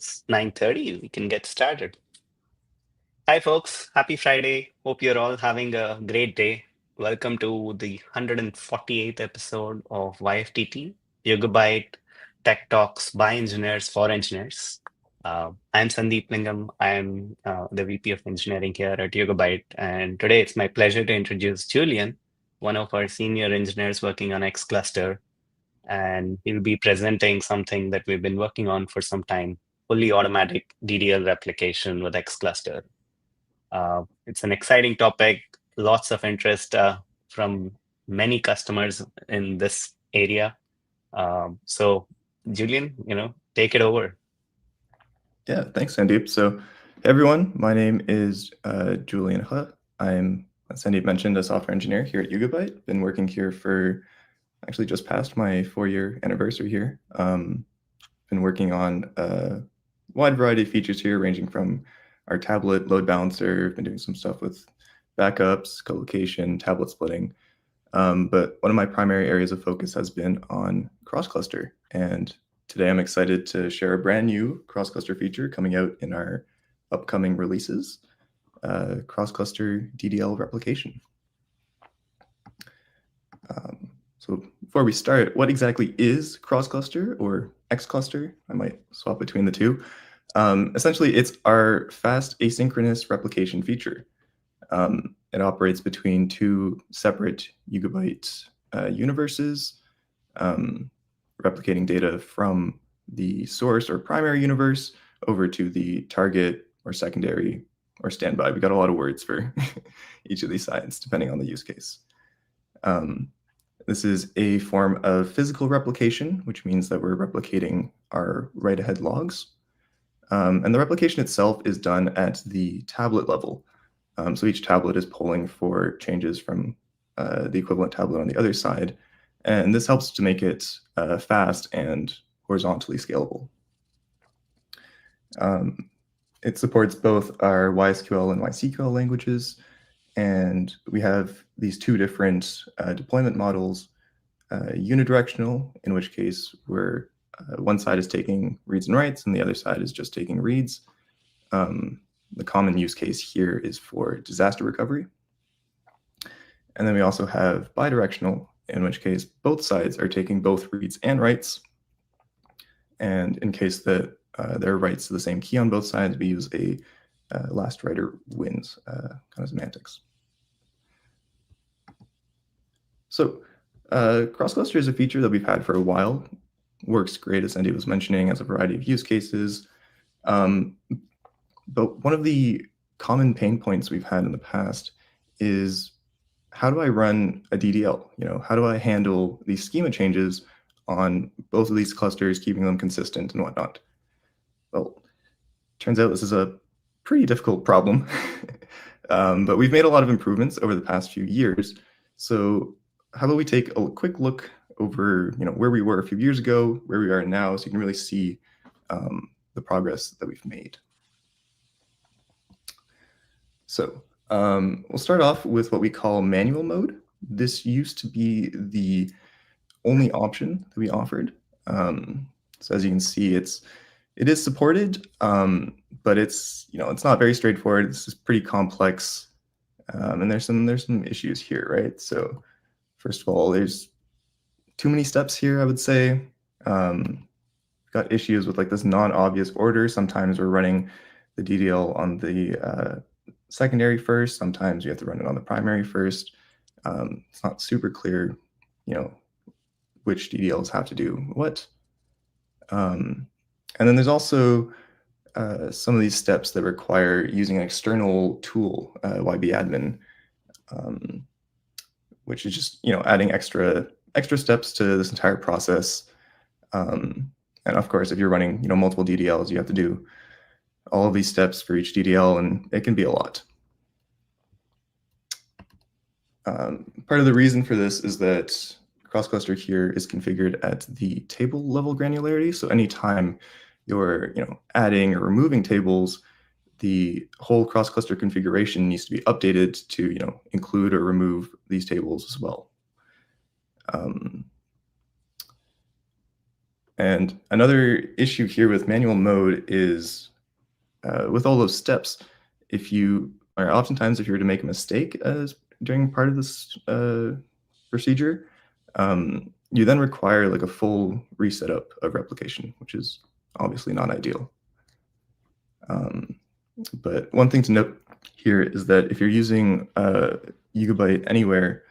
It's 9:30. We can get started. Hi, folks. Happy Friday. Hope you're all having a great day. Welcome to the 148th episode of YFTT, Yugabyte Tech Talks by Engineers for Engineers. I'm Sandeep Lingam. I'm the VP of Engineering here at Yugabyte. And today it's my pleasure to introduce Julien, one of our senior engineers working on XCluster, and he'll be presenting something that we've been working on for some time, fully automatic DDL replication with XCluster. It's an exciting topic, lots of interest from many customers in this area. So, Julien, take it over. Yeah, thanks, Sandeep. So, hey everyone, my name is Julien. I'm, as Sandeep mentioned, a software engineer here at Yugabyte. Been working here for actually just past my 4-year anniversary here. Been working on a wide variety of features here, ranging from our tablet load balancer. Been doing some stuff with backups, co-location, tablet splitting. But one of my primary areas of focus has been on cross-cluster. And today I'm excited to share a brand new cross-cluster feature coming out in our upcoming releases, cross-cluster DDL replication. So before we start, what exactly is cross-cluster or XCluster? I might swap between the two. Essentially, it's our fast asynchronous replication feature. It operates between two separate Yugabyte universes, replicating data from the source or primary universe over to the target or secondary or standby. We got a lot of words for each of these sides, depending on the use case. This is a form of physical replication, which means that we're replicating our write-ahead logs. And the replication itself is done at the tablet level. So each tablet is polling for changes from the equivalent tablet on the other side. And this helps to make it fast and horizontally scalable. It supports both our YSQL and YSQL languages. And we have these two different deployment models, unidirectional, in which case where one side is taking reads and writes and the other side is just taking reads. The common use case here is for disaster recovery. And then we also have bidirectional, in which case both sides are taking both reads and writes. And in case that there are writes to the same key on both sides, we use a last writer wins kind of semantics. So cross-cluster is a feature that we've had for a while. Works great, as Sandeep was mentioning, has a variety of use cases. But one of the common pain points we've had in the past is, how do I run a DDL? How do I handle these schema changes on both of these clusters, keeping them consistent and whatnot? Well, turns out this is a pretty difficult problem, but we've made a lot of improvements over the past few years. So how about we take a quick look over where we were a few years ago, where we are now, so you can really see the progress that we've made. So we'll start off with what we call manual mode. This used to be the only option that we offered. So as you can see, it is supported, but it's not very straightforward. This is pretty complex, and there's some issues here, right? So first of all, there's too many steps here, I would say. Got issues with this non-obvious order. Sometimes we're running the DDL on the secondary first. Sometimes you have to run it on the primary first. It's not super clear, which DDLs have to do what. And then there's also some of these steps that require using an external tool, YBadmin, which is just adding extra steps to this entire process. And of course, if you're running multiple DDLs, you have to do all of these steps for each DDL, and it can be a lot. Part of the reason for this is that cross-cluster here is configured at the table level granularity. So anytime you're adding or removing tables, the whole cross-cluster configuration needs to be updated to include or remove these tables as well. And another issue here with manual mode is with all those steps, oftentimes if you were to make a mistake during part of this procedure, you then require like a full resetup of replication, which is obviously not ideal. But one thing to note here is that if you're using Yugabyte anywhere,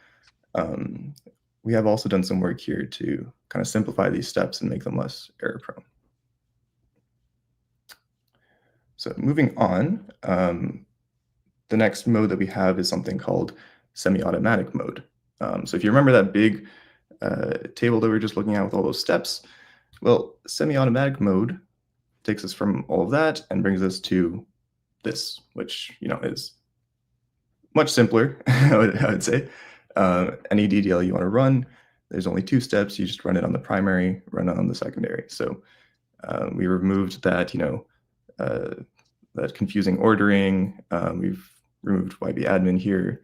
we have also done some work here to kind of simplify these steps and make them less error prone. So moving on, the next mode that we have is something called semi-automatic mode. So if you remember that big table that we were just looking at with all those steps, well, semi-automatic mode takes us from all of that and brings us to this, which is much simpler, I would say. Any DDL you want to run, there's only two steps. You just run it on the primary, run it on the secondary. So we removed that, that confusing ordering. We've removed YBadmin here,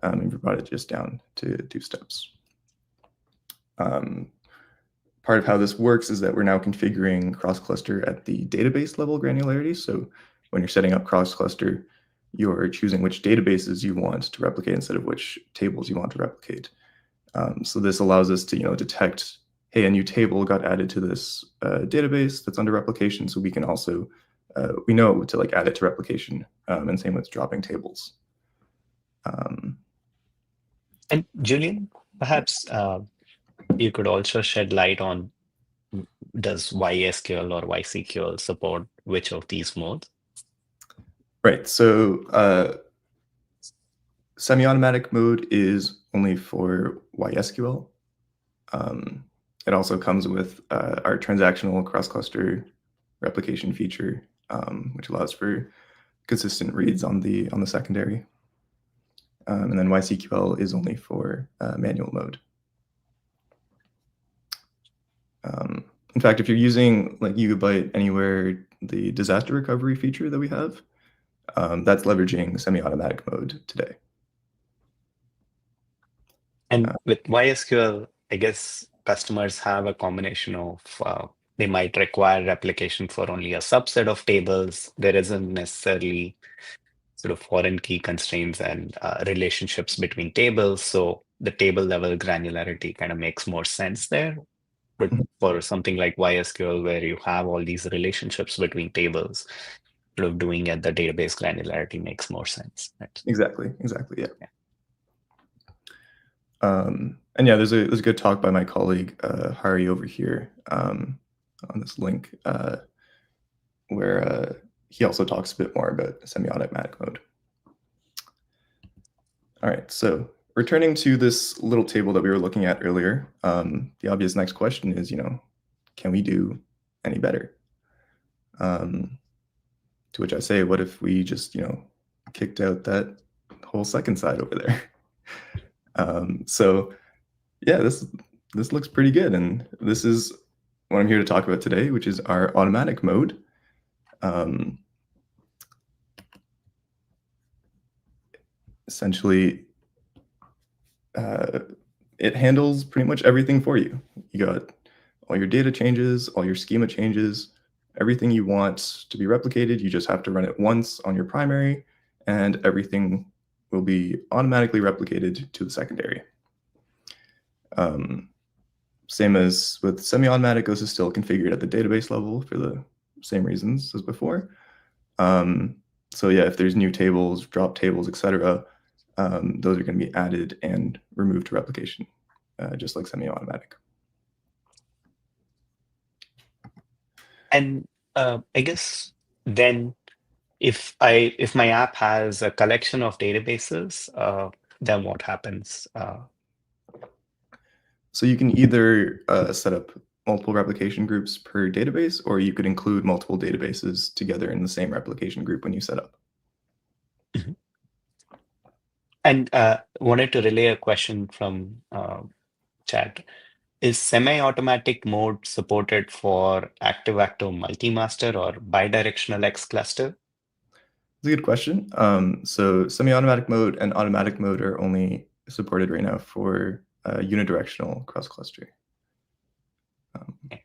and we brought it just down to 2 steps. Part of how this works is that we're now configuring cross-cluster at the database level granularity. So when you're setting up cross-cluster, you're choosing which databases you want to replicate instead of which tables you want to replicate. So this allows us to detect, hey, a new table got added to this database that's under replication, so we can also we know to add it to replication, and same with dropping tables. And Julien, perhaps you could also shed light on, does YSQL or YCQL support which of these modes? Right. So semi-automatic mode is only for YSQL. It also comes with our transactional cross-cluster replication feature, which allows for consistent reads on the secondary. And then YCQL is only for manual mode. In fact, if you're using Yugabyte Anywhere, the disaster recovery feature that we have, that's leveraging semi-automatic mode today. And with YSQL, I guess customers have a combination of, they might require replication for only a subset of tables. There isn't necessarily sort of foreign key constraints and relationships between tables. So the table level granularity kind of makes more sense there. But for something like YSQL, where you have all these relationships between tables, sort of doing at the database granularity makes more sense. Right? Exactly, yeah. And yeah, there's a good talk by my colleague Hari over here on this link where he also talks a bit more about semi-automatic mode. All right, so returning to this little table that we were looking at earlier, the obvious next question is, can we do any better? To which I say, what if we just, kicked out that whole second side over there? So yeah, this looks pretty good, and this is what I'm here to talk about today, which is our automatic mode. Essentially, it handles pretty much everything for you. You got all your data changes, all your schema changes, everything you want to be replicated. You just have to run it once on your primary, and everything will be automatically replicated to the secondary. Same as with semi-automatic, this is still configured at the database level for the same reasons as before. So yeah, if there's new tables, drop tables, etc., those are going to be added and removed to replication, just like semi-automatic. And I guess then, if my app has a collection of databases, then what happens? So you can either set up multiple replication groups per database, or you could include multiple databases together in the same replication group when you set up. Mm-hmm. And wanted to relay a question from chat. Is semi-automatic mode supported for active-active multi-master or bidirectional XCluster? That's a good question. So semi-automatic mode and automatic mode are only supported right now for unidirectional cross-cluster. Okay.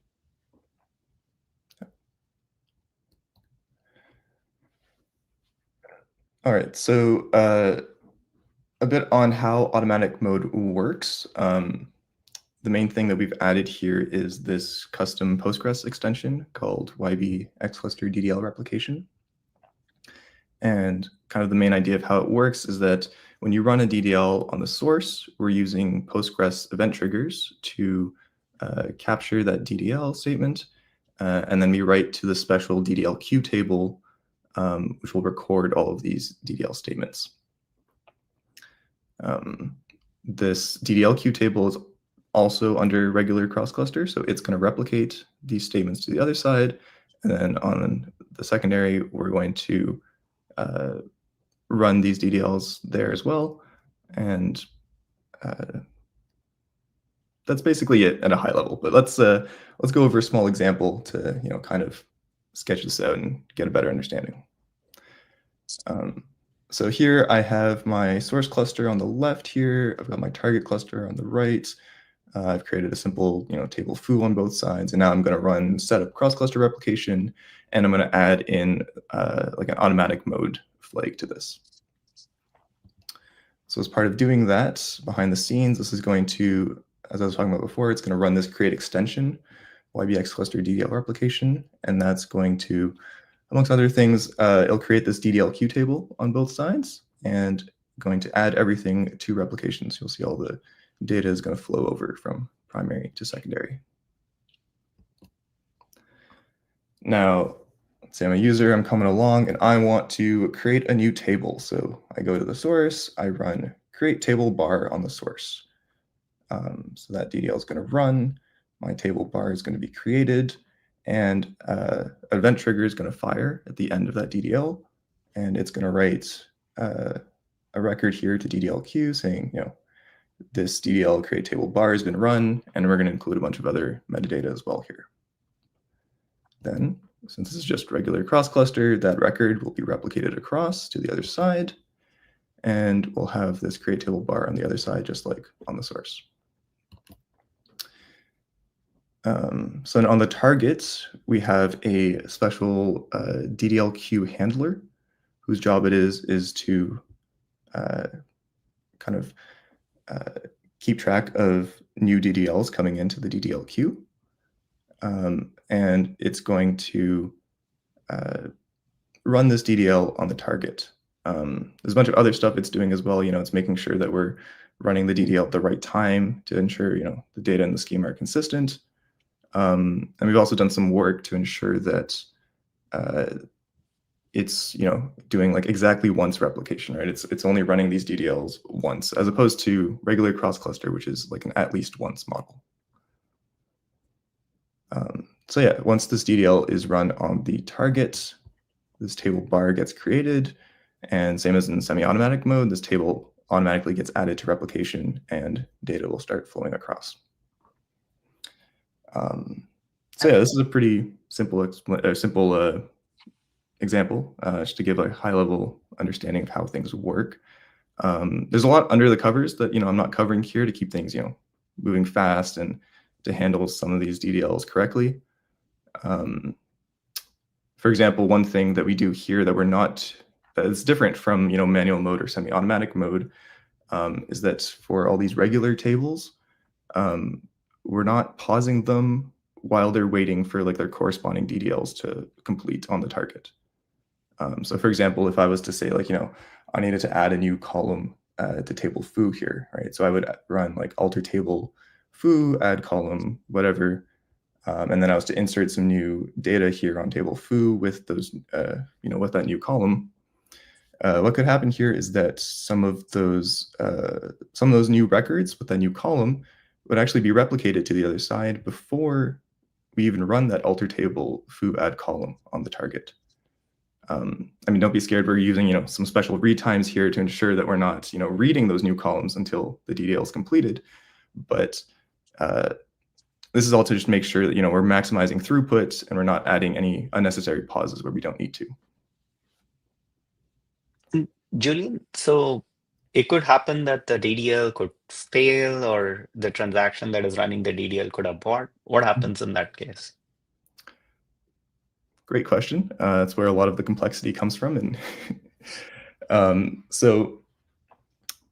All right, so a bit on how automatic mode works. The main thing that we've added here is this custom Postgres extension called XCluster DDL Replication. And kind of the main idea of how it works is that when you run a DDL on the source, we're using Postgres event triggers to capture that DDL statement, and then we write to the special DDL queue table, which will record all of these DDL statements. This DDL queue table is also under regular cross-cluster, so it's going to replicate these statements to the other side, and then on the secondary, we're going to run these DDLs there as well, and that's basically it at a high level. But let's go over a small example to kind of sketch this out and get a better understanding. So here I have my source cluster on the left here. I've got my target cluster on the right. I've created a simple table foo on both sides, and now I'm going to run setup cross-cluster replication, and I'm going to add in like an automatic mode flag to this. So as part of doing that, behind the scenes, this is going to, as I was talking about before, it's going to run this create extension, XCluster DDL replication, and that's going to, amongst other things, it'll create this DDL queue table on both sides and going to add everything to replications. You'll see all the data is going to flow over from primary to secondary. Now, let's say I'm a user, I'm coming along, and I want to create a new table. So I go to the source, I run create table bar on the source. So that DDL is going to run, my table bar is going to be created, and an event trigger is going to fire at the end of that DDL, and it's going to write a record here to DDL queue saying, this DDL create table bar has been run, and we're going to include a bunch of other metadata as well here. Then, since this is just regular cross-cluster, that record will be replicated across to the other side, and we'll have this create table bar on the other side, just like on the source. So on the target, we have a special DDL queue handler, whose job it is to kind of keep track of new DDLs coming into the DDL queue. And it's going to run this DDL on the target. There's a bunch of other stuff it's doing as well. It's making sure that we're running the DDL at the right time to ensure the data and the schema are consistent. And we've also done some work to ensure that it's doing like exactly once replication, right? It's only running these DDLs once, as opposed to regular cross-cluster, which is like an at least once model. So yeah, once this DDL is run on the target, this table bar gets created, and same as in semi-automatic mode, this table automatically gets added to replication, and data will start flowing across. So yeah, this is a pretty simple example, just to give a high-level understanding of how things work. There's a lot under the covers that I'm not covering here to keep things moving fast and to handle some of these DDLs correctly. For example, one thing that we do here that is different from manual mode or semi-automatic mode is that for all these regular tables, we're not pausing them while they're waiting for like their corresponding DDLs to complete on the target. So for example, if I was to say like, I needed to add a new column to table foo here, right? So I would run like alter table foo, add column, whatever. And then I was to insert some new data here on table foo with those, with that new column. What could happen here is that some of those new records with that new column would actually be replicated to the other side before we even run that alter table foo add column on the target. Don't be scared. We're using some special read times here to ensure that we're not reading those new columns until the DDL is completed. But this is all to just make sure that we're maximizing throughput and we're not adding any unnecessary pauses where we don't need to. Julien, so it could happen that the DDL could fail or the transaction that is running the DDL could abort. What happens in that case? Great question. That's where a lot of the complexity comes from. And So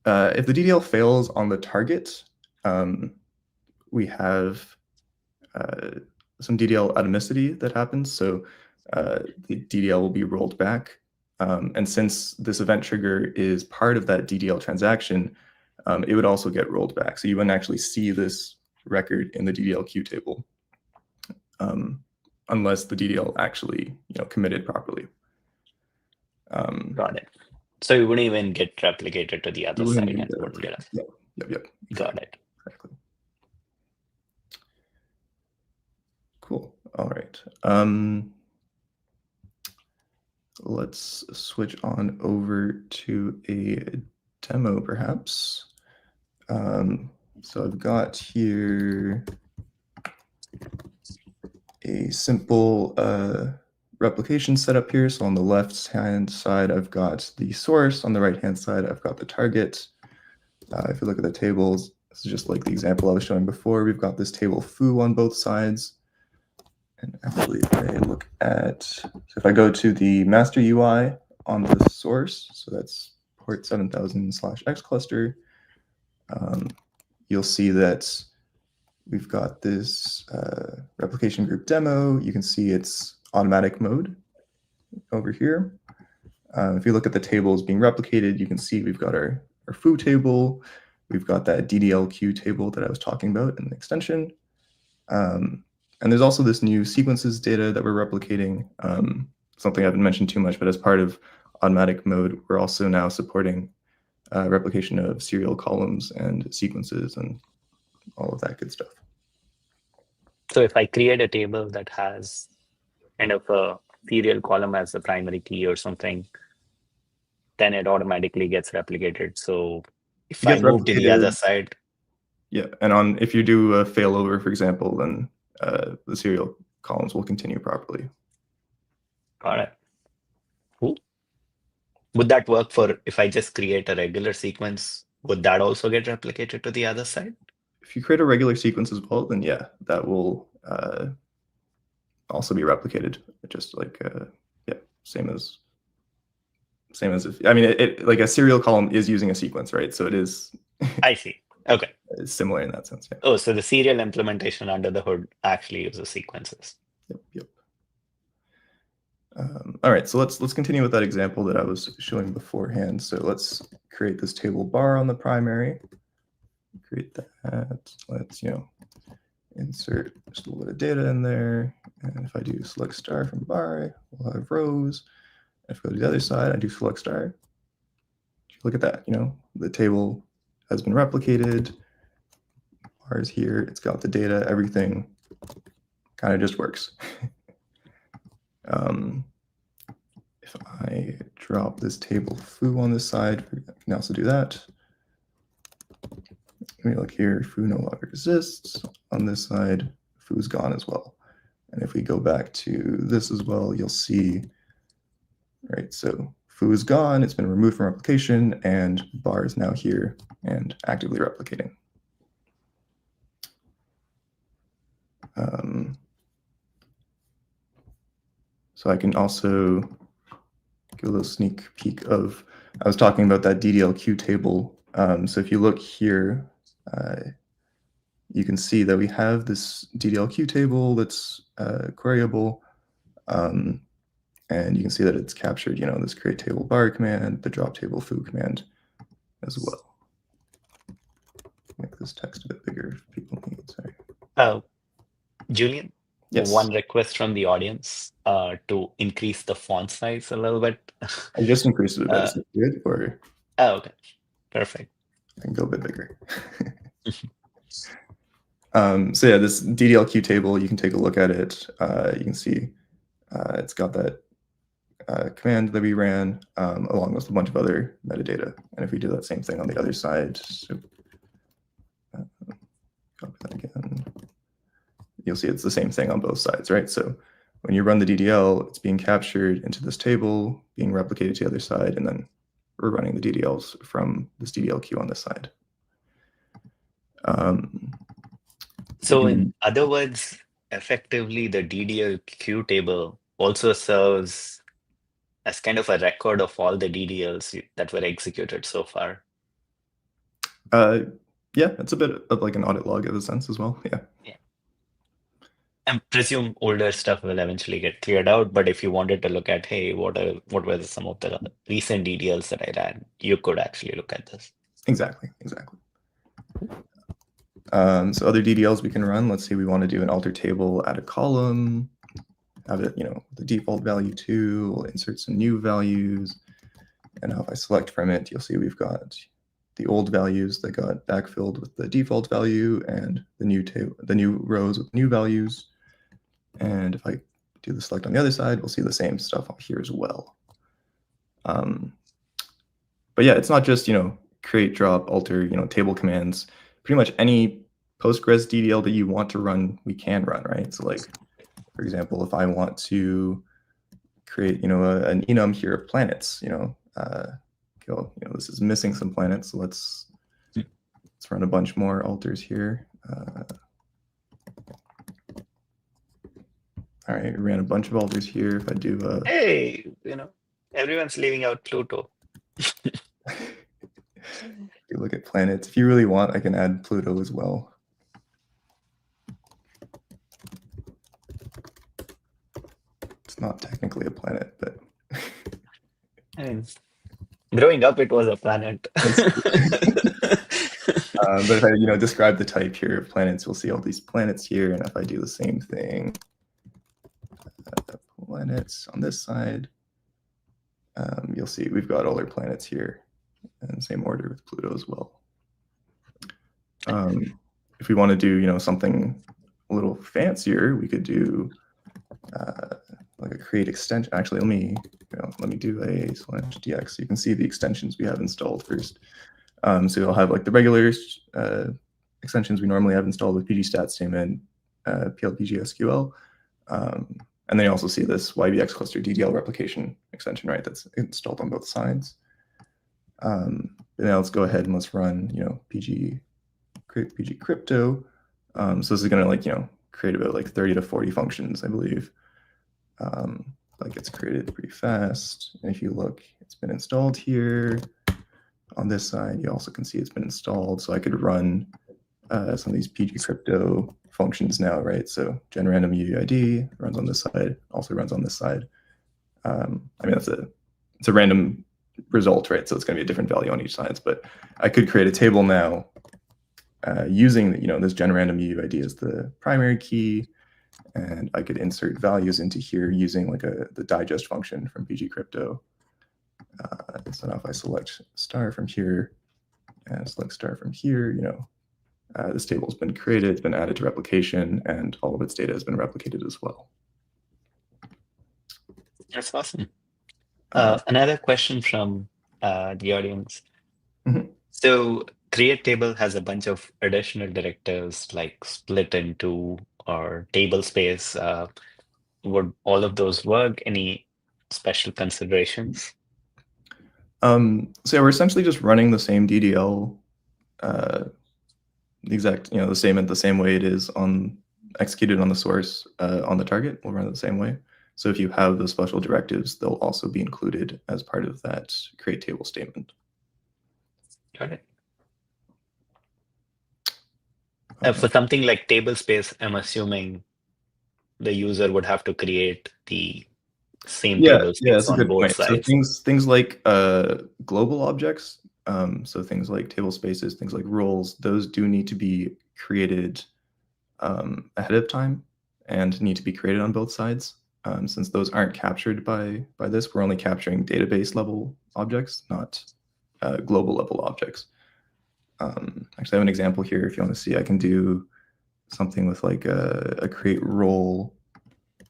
if the DDL fails on the target, we have some DDL atomicity that happens. So the DDL will be rolled back. And since this event trigger is part of that DDL transaction, it would also get rolled back. So you wouldn't actually see this record in the DDL queue table unless the DDL actually committed properly. Got it. So it wouldn't even get replicated to the other side and wouldn't get us. Yep. Exactly. Got it. Exactly. Cool. All right. Let's switch on over to a demo, perhaps. So I've got here a simple replication setup here. So on the left-hand side, I've got the source. On the right-hand side, I've got the target. If you look at the tables, this is just like the example I was showing before. We've got this table foo on both sides. And actually, if I look at, so if I go to the master UI on the source, so that's port 7000/XCluster, you'll see that we've got this replication group demo. You can see it's automatic mode over here. If you look at the tables being replicated, you can see we've got our foo table. We've got that DDL queue table that I was talking about in the extension. And there's also this new sequences data that we're replicating, something I haven't mentioned too much, but as part of automatic mode, we're also now supporting replication of serial columns and sequences and all of that good stuff. So if I create a table that has kind of a serial column as the primary key or something, then it automatically gets replicated. So if I move to the other side. Yeah, and if you do a failover, for example, then the serial columns will continue properly. Got it. Cool. Would that work for if I just create a regular sequence? Would that also get replicated to the other side? If you create a regular sequence as well, then yeah, that will also be replicated. Just like yeah, same as if, I mean, it like a serial column is using a sequence, right? So it is. I see. Okay. It's similar in that sense. Yeah. Oh, so the serial implementation under the hood actually uses sequences. Yep. All right, so let's continue with that example that I was showing beforehand. So let's create this table bar on the primary. Create that. Let's insert just a little bit of data in there. And if I do select star from bar, we'll have rows. If I go to the other side, I do select star. Look at that. The table has been replicated. Bar is here. It's got the data. Everything kind of just works. If I drop this table foo on this side, I can also do that. Let me look here, foo no longer exists. On this side, foo's gone as well. And if we go back to this as well, you'll see, right, so foo is gone, it's been removed from replication, and bar is now here and actively replicating. So I can also give a little sneak peek of, I was talking about that DDL queue table. So if you look here, you can see that we have this DDL queue table that's queryable. And you can see that it's captured, this create table bar command, the drop table foo command as well. Make this text a bit bigger if people need, sorry. Julien? Yes. One request from the audience to increase the font size a little bit. I just increased it a bit. Is it good? Or... Oh, okay. Perfect. I can go a bit bigger. So yeah, this DDLQ table, you can take a look at it. You can see it's got that command that we ran along with a bunch of other metadata. And if we do that same thing on the other side, so, copy that again. You'll see it's the same thing on both sides, right? So when you run the DDL, it's being captured into this table, being replicated to the other side, and then we're running the DDLs from this DDL queue on this side. So in other words, effectively, the DDL queue table also serves as kind of a record of all the DDLs that were executed so far. Yeah, it's a bit of like an audit log in a sense as well. Yeah. I presume older stuff will eventually get cleared out, but if you wanted to look at, hey, what were some of the recent DDLs that I ran, you could actually look at this. Exactly. So other DDLs we can run. Let's say we want to do an alter table, add a column, have it, the default value 2. We'll insert some new values, and now if I select from it, you'll see we've got the old values that got backfilled with the default value, and the new rows with new values. And if I do the select on the other side, we'll see the same stuff here as well. But yeah, it's not just create, drop, alter, table commands. Pretty much any Postgres DDL that you want to run, we can run, right? So like, for example, if I want to create, an enum here of planets, this is missing some planets. So let's run a bunch more alters here. All right, we ran a bunch of alters here. If I do hey, everyone's leaving out Pluto. You look at planets. If you really want, I can add Pluto as well. It's not technically a planet, but growing up, it was a planet. But if I describe the type here of planets, we'll see all these planets here. And if I do the same thing, planets on this side, you'll see we've got all our planets here, and same order with Pluto as well. If we want to do something a little fancier, we could do like a create extension. Actually, let me do a /dx so you can see the extensions we have installed first. So you'll have like the regular extensions we normally have installed with pgstat statement, plpg-sql, and then you also see this XCluster DDL Replication extension, right? That's installed on both sides. Now let's go ahead and let's run create pg crypto. So this is going to create about like 30 to 40 functions, I believe. That gets created pretty fast. And if you look, it's been installed here. On this side, you also can see it's been installed. So I could run some of these pg crypto functions now, right? So genRandom UUID runs on this side, also runs on this side. I mean, it's a random result, right? So it's going to be a different value on each side. But I could create a table now using this genRandom UUID as the primary key, and I could insert values into here using like the digest function from pg crypto. So now if I select star from here and select star from here, this table has been created, it's been added to replication, and all of its data has been replicated as well. That's awesome. Another question from the audience. Mm-hmm. So create table has a bunch of additional directives like split into or table space. Would all of those work? Any special considerations? So we're essentially just running the same DDL, the same way it is executed on the source on the target. We'll run it the same way. So if you have the special directives, they'll also be included as part of that create table statement. Got it. For something like table space, I'm assuming the user would have to create the same table space on both sides. So things like global objects, so things like table spaces, things like roles, those do need to be created ahead of time and need to be created on both sides. Since those aren't captured by this, we're only capturing database level objects, not global level objects. Actually, I have an example here. If you want to see, I can do something with like a create role.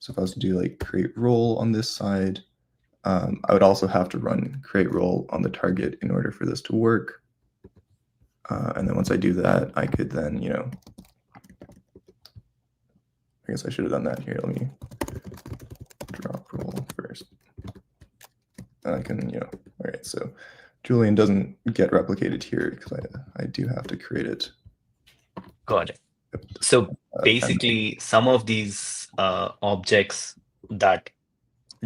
So if I was to do like create role on this side, I would also have to run create role on the target in order for this to work. And then once I do that, I could then, I guess I should have done that here. Let me drop role first. And I can, all right, so Julien doesn't get replicated here because I do have to create it. Got it. So basically, some of these objects that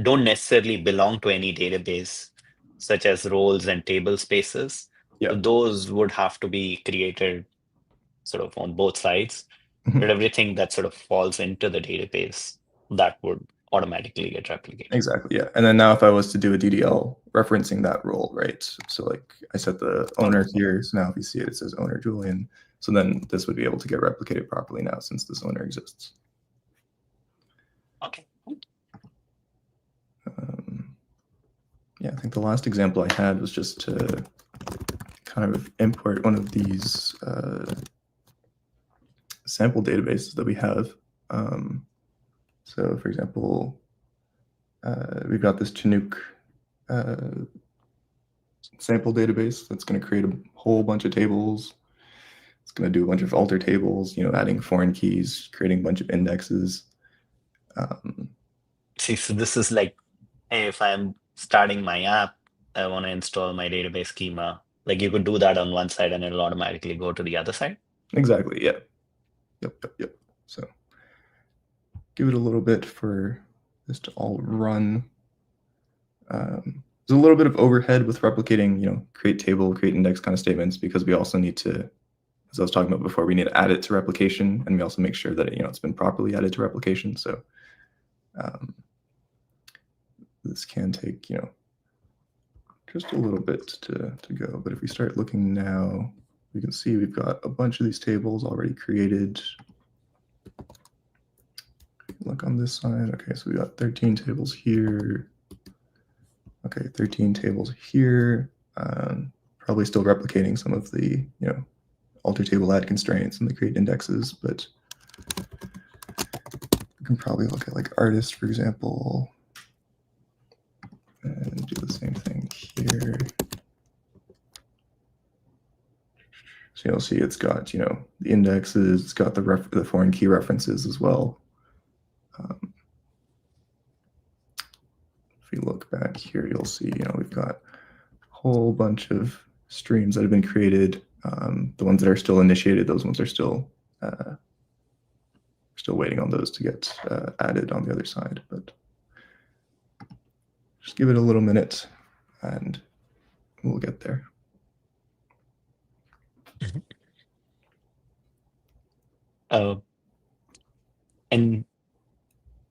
don't necessarily belong to any database, such as roles and table spaces. Yeah. So those would have to be created sort of on both sides. But Mhm. everything that sort of falls into the database, that would automatically get replicated. Exactly. Yeah. And then now if I was to do a DDL referencing that role, right? So like I set the owner Okay. here. So now if you see it, it says owner Julien. So then this would be able to get replicated properly now since this owner exists. Okay. Yeah, I think the last example I had was just to kind of import one of these sample databases that we have. So for example, we've got this Chinook sample database that's going to create a whole bunch of tables. It's going to do a bunch of alter tables, adding foreign keys, creating a bunch of indexes. See, so this is like, hey, if I'm starting my app, I want to install my database schema. Like you could do that on one side and it'll automatically go to the other side. Exactly. Yeah. Yep. So give it a little bit for this to all run. There's a little bit of overhead with replicating, create table, create index kind of statements because we also need to, as I was talking about before, we need to add it to replication, and we also make sure that it's been properly added to replication. So this can take just a little bit to go. But if we start looking now, we can see we've got a bunch of these tables already created. Look on this side. Okay, so we got 13 tables here. Okay, 13 tables here. Probably still replicating some of the alter table add constraints and the create indexes, but we can probably look at like artist, for example, and do the same thing here. So you'll see it's got the indexes, it's got the foreign key references as well. If we look back here, you'll see we've got a whole bunch of streams that have been created. The ones that are still initiated, those ones are still waiting on those to get added on the other side. But just give it a little minute and we'll get there. And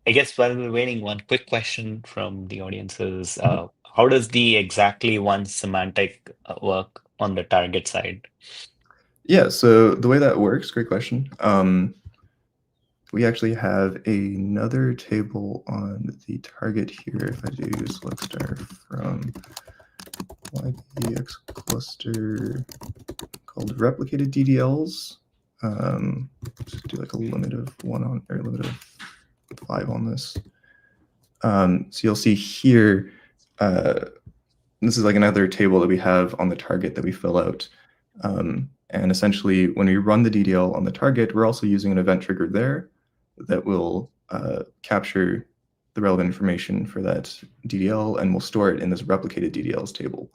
I guess while we're waiting, one quick question from the audience is how does the exactly one semantic work on the target side? Yeah, so the way that works, great question. We actually have another table on the target here. If I do select star from XCluster called replicated DDLs. Just do like a limit of 1 on, or limit of 5 on this. So you'll see here, this is like another table that we have on the target that we fill out. And essentially, when we run the DDL on the target, we're also using an event trigger there that will capture the relevant information for that DDL, and we'll store it in this replicated DDLs table.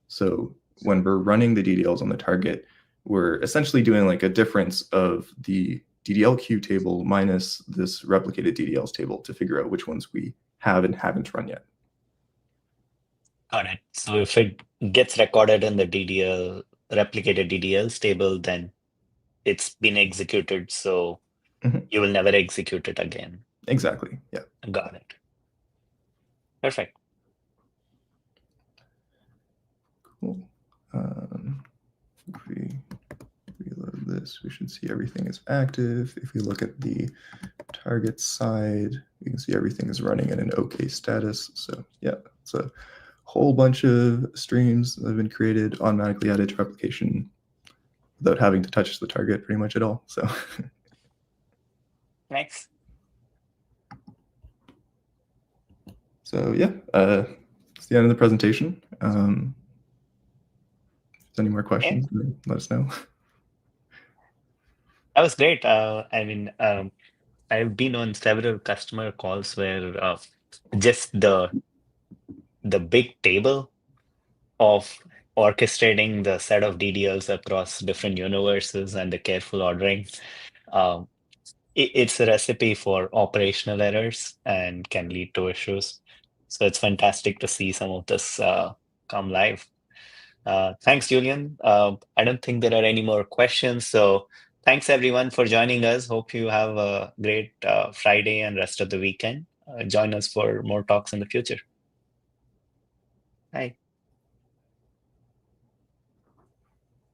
So when we're running the DDLs on the target, we're essentially doing like a difference of the DDL queue table minus this replicated DDLs table to figure out which ones we have and haven't run yet. Got it. So if it gets recorded in the DDL replicated DDLs table, then it's been executed, so you will never execute it again. Exactly. Yeah. Got it. Perfect. Cool. If we reload this, we should see everything is active. If we look at the target side, you can see everything is running in an OK status. So yeah, it's a whole bunch of streams that have been created, automatically added to replication without having to touch the target pretty much at all. So Thanks. So yeah, it's the end of the presentation. If there's any more questions, let us know. That was great. I mean, I've been on several customer calls where just the big table of orchestrating the set of DDLs across different universes and the careful ordering, um, it's a recipe for operational errors and can lead to issues. So it's fantastic to see some of this come live. Thanks, Julian. I don't think there are any more questions. So thanks everyone for joining us. Hope you have a great Friday and rest of the weekend. Join us for more talks in the future. Bye.